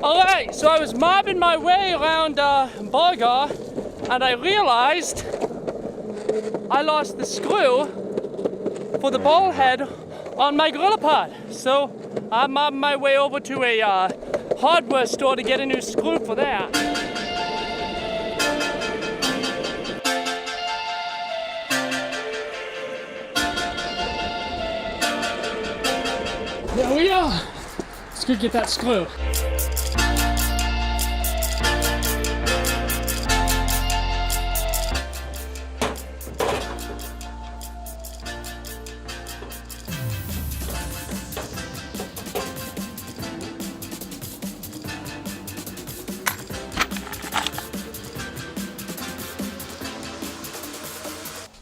Alright, so I was mobbing my way around Bulgar and I realized I lost the screw for the ball head on my gorilla pod. So I'm mobbing my way over to a hardware store to get a new screw for that. There we are. Let's go get that screw.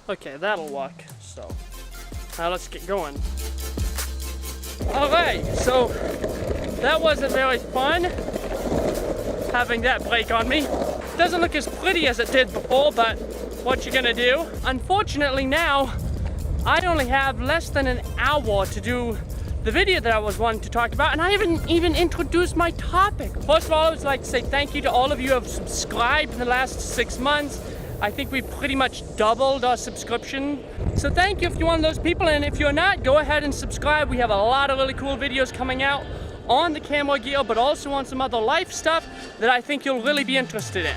Okay, that'll work. So now let's get going. Alright, so that wasn't very fun having that break on me. Doesn't look as pretty as it did before, but what you gonna do? Unfortunately now, I only have less than an hour to do the video that I was wanting to talk about, and I haven't even introduced my topic. First of all, I would like to say thank you to all of you who have subscribed in the last 6 months. I think we've pretty much doubled our subscription. So thank you if you're one of those people, and if you're not, go ahead and subscribe. We have a lot of really cool videos coming out on the camera gear, but also on some other life stuff that I think you'll really be interested in.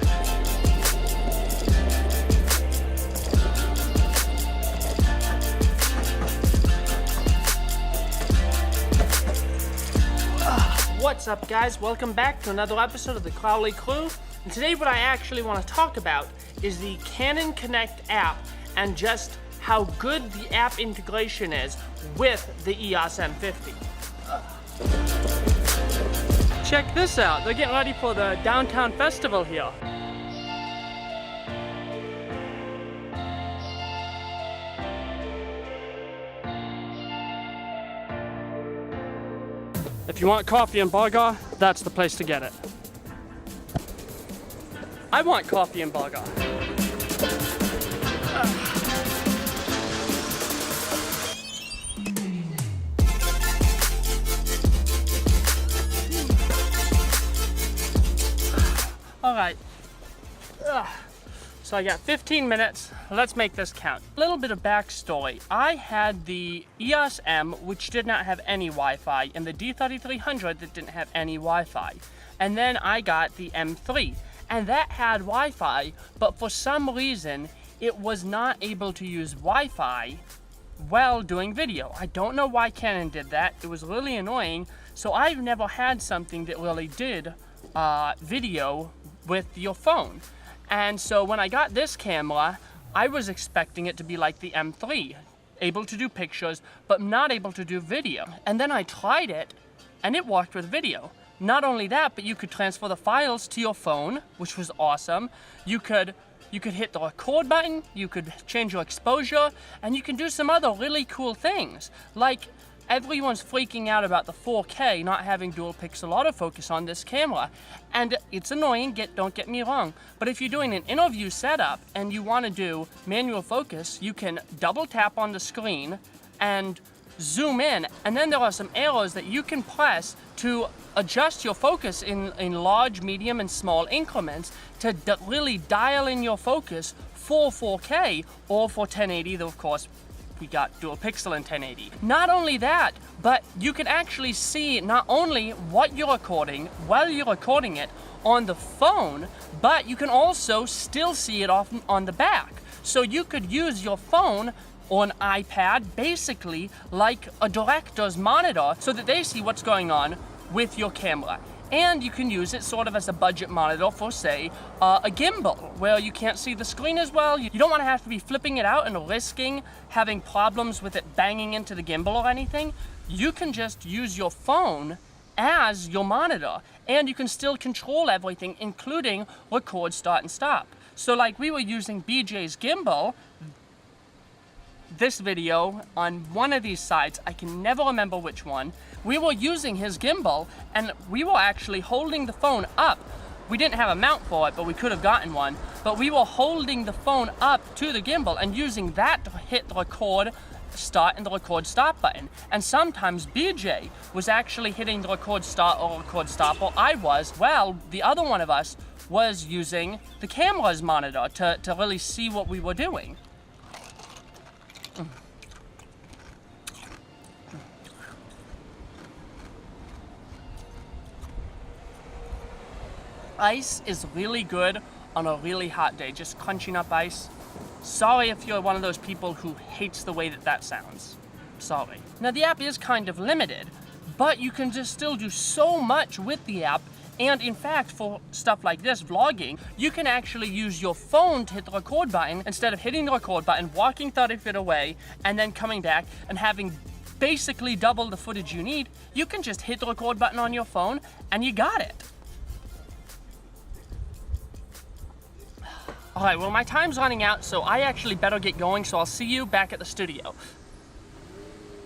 What's up, guys? Welcome back to another episode of the Crowley Crew. And today what I actually want to talk about is the Canon Connect app and just how good the app integration is with the Eos M50. Check this out. They're getting ready for the downtown festival here. If you want coffee in Bulgar, that's the place to get it. I want coffee in Bulgar. All right. So I got 15 minutes. Let's make this count. A little bit of backstory. I had the Eos M, which did not have any Wi-Fi, and the D3300 that didn't have any Wi-Fi. And then I got the M3, and that had Wi-Fi, but for some reason, it was not able to use Wi-Fi while doing video. I don't know why Canon did that. It was really annoying. So I've never had something that really did video with your phone. And so when I got this camera, I was expecting it to be like the M3, able to do pictures, but not able to do video. And then I tried it, and it worked with video. Not only that, but you could transfer the files to your phone, which was awesome. You could hit the record button, you could change your exposure, and you can do some other really cool things. Like, everyone's freaking out about the 4K not having dual pixel autofocus on this camera. And it's annoying, don't get me wrong, but if you're doing an interview setup and you want to do manual focus, you can double tap on the screen and zoom in, and then there are some arrows that you can press to adjust your focus in large, medium, and small increments to really dial in your focus for 4K or for 1080, though of course we got dual pixel in 1080. Not only that, but you can actually see not only what you're recording while you're recording it on the phone, but you can also still see it on the back. So you could use your phone or an iPad basically like a director's monitor so that they see what's going on with your camera. And you can use it sort of as a budget monitor for, say, a gimbal, where you can't see the screen as well. You don't want to have to be flipping it out and risking having problems with it banging into the gimbal or anything. You can just use your phone as your monitor, and you can still control everything, including record, start, and stop. So like we were using BJ's gimbal, this video on one of these sites, I can never remember which one, we were using his gimbal and we were actually holding the phone up. We didn't have a mount for it, but we could have gotten one. But we were holding the phone up to the gimbal and using that to hit record start and the record start button. And sometimes BJ was actually hitting the record start or record stop, or I was, well, the other one of us was using the camera's monitor to really see what we were doing. Ice is really good on a really hot day, just crunching up ice. Sorry if you're one of those people who hates the way that sounds. Sorry. Now the app is kind of limited, but you can just still do so much with the app. And in fact, for stuff like this, vlogging, you can actually use your phone to hit the record button instead of hitting the record button, walking 30 feet away, and then coming back and having basically double the footage you need. You can just hit the record button on your phone and you got it. All right, well, my time's running out, so I actually better get going, so I'll see you back at the studio.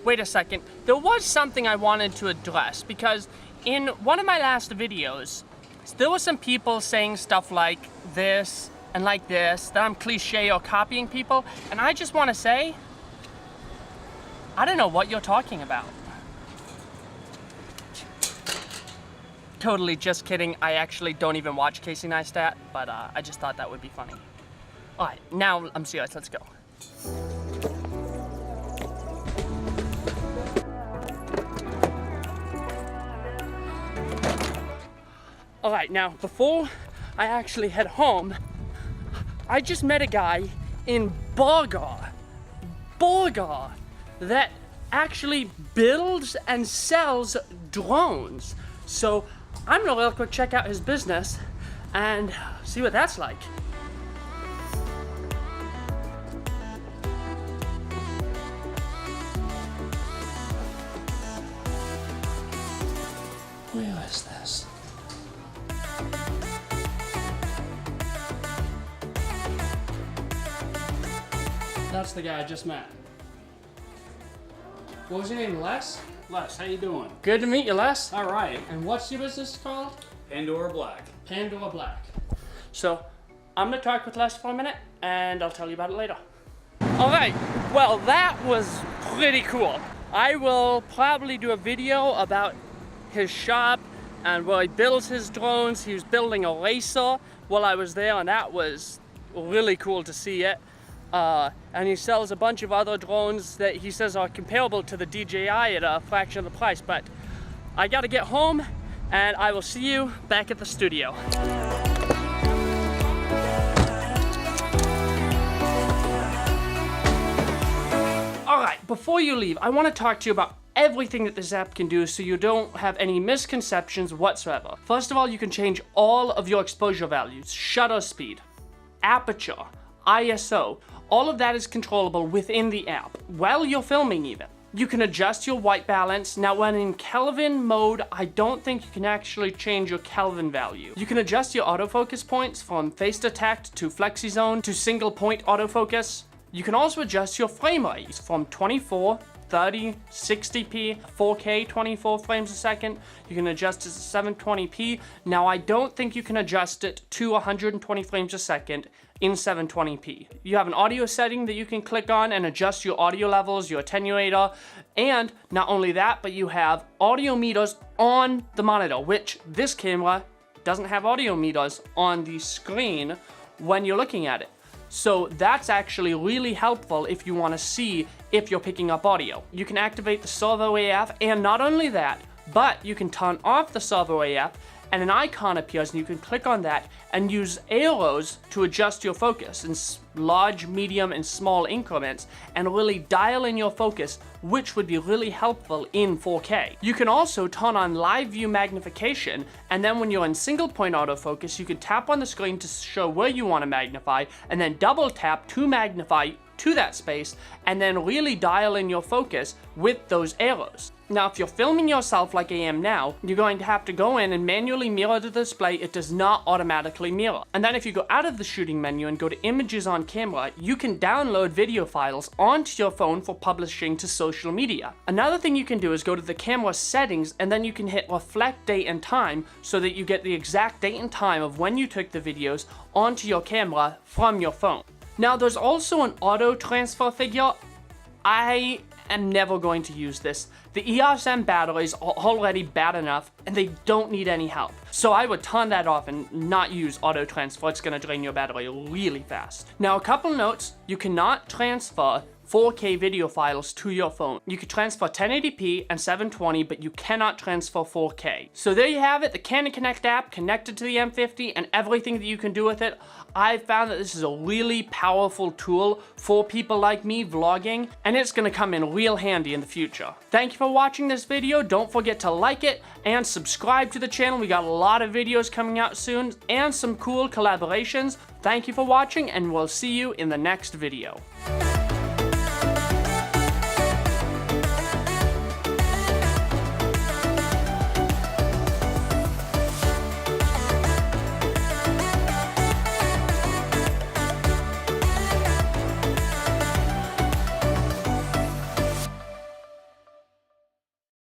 Wait a second, there was something I wanted to address, because in one of my last videos, there were some people saying stuff like this and like this, that I'm cliche or copying people, and I just want to say, I don't know what you're talking about. Totally just kidding. I actually don't even watch Casey Neistat, but I just thought that would be funny. All right, now I'm serious. Let's go. All right, now before I actually head home, I just met a guy in Burger, that actually builds and sells drones. So I'm gonna real quick check out his business and see what that's like. Where is this? That's the guy I just met. What was your name, Les? Les, how you doing? Good to meet you, Les. All right. And what's your business called? Pandora Black. Pandora Black. So, I'm gonna talk with Les for a minute, and I'll tell you about it later. All right, well, that was pretty cool. I will probably do a video about his shop and where he builds his drones. He was building a racer while I was there, and that was really cool to see it. And he sells a bunch of other drones that he says are comparable to the DJI at a fraction of the price. But I gotta get home, and I will see you back at the studio. All right, before you leave, I want to talk to you about everything that this app can do so you don't have any misconceptions whatsoever. First of all, you can change all of your exposure values, shutter speed, aperture, ISO. All of that is controllable within the app, while you're filming even. You can adjust your white balance. Now, when in Kelvin mode, I don't think you can actually change your Kelvin value. You can adjust your autofocus points from phase detect to flexi zone to single point autofocus. You can also adjust your frame rates from 24, 30, 60p, 4K, 24 frames a second. You can adjust it to 720p. Now, I don't think you can adjust it to 120 frames a second in 720p. You have an audio setting that you can click on and adjust your audio levels, your attenuator, and not only that, but you have audio meters on the monitor, which this camera doesn't have audio meters on the screen when you're looking at it. So that's actually really helpful if you want to see if you're picking up audio. You can activate the servo AF, and not only that, but you can turn off the servo AF and an icon appears and you can click on that and use arrows to adjust your focus in large, medium, and small increments and really dial in your focus, which would be really helpful in 4K. You can also turn on live view magnification, and then when you're in single point autofocus, you can tap on the screen to show where you want to magnify and then double tap to magnify to that space and then really dial in your focus with those arrows. Now, if you're filming yourself like I am now, you're going to have to go in and manually mirror the display. It does not automatically mirror. And then if you go out of the shooting menu and go to images on camera, you can download video files onto your phone for publishing to social media. Another thing you can do is go to the camera settings and then you can hit reflect date and time so that you get the exact date and time of when you took the videos onto your camera from your phone. Now, there's also an auto transfer figure. I am never going to use this. The Eos M batteries are already bad enough and they don't need any help. So I would turn that off and not use auto transfer. It's gonna drain your battery really fast. Now a couple notes, you cannot transfer 4K video files to your phone. You can transfer 1080p and 720, but you cannot transfer 4K. So there you have it, the Canon Connect app connected to the M50 and everything that you can do with it. I found that this is a really powerful tool for people like me vlogging, and it's gonna come in real handy in the future. Thank you for watching this video. Don't forget to like it and subscribe to the channel. We got a lot of videos coming out soon and some cool collaborations. Thank you for watching, and we'll see you in the next video.